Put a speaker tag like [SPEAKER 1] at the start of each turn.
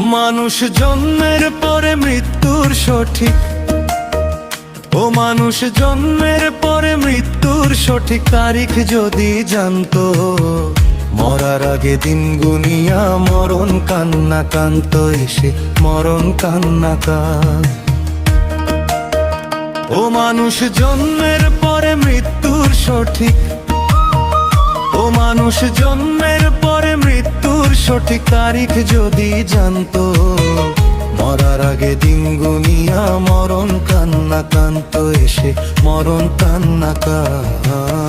[SPEAKER 1] মানুষ জন্মের পরে মৃত্যুর সঠিক, ও মানুষ জন্মের পরে মৃত্যুর সঠিক তারিখ যদি জানতো, মরার আগে দিন গুনিয়া মরণ কান্না কান্ত এসে মরণ কান্না কান। ও মানুষ জন্মের পরে মৃত্যুর সঠিক, ও মানুষ জন্মের পরে মৃত্যুর সঠিক তারিখ যদি জানতো, মরার আগে দিন গুনিয়া মরণ কান্না কান্ত এসে মরণ কান্না কান।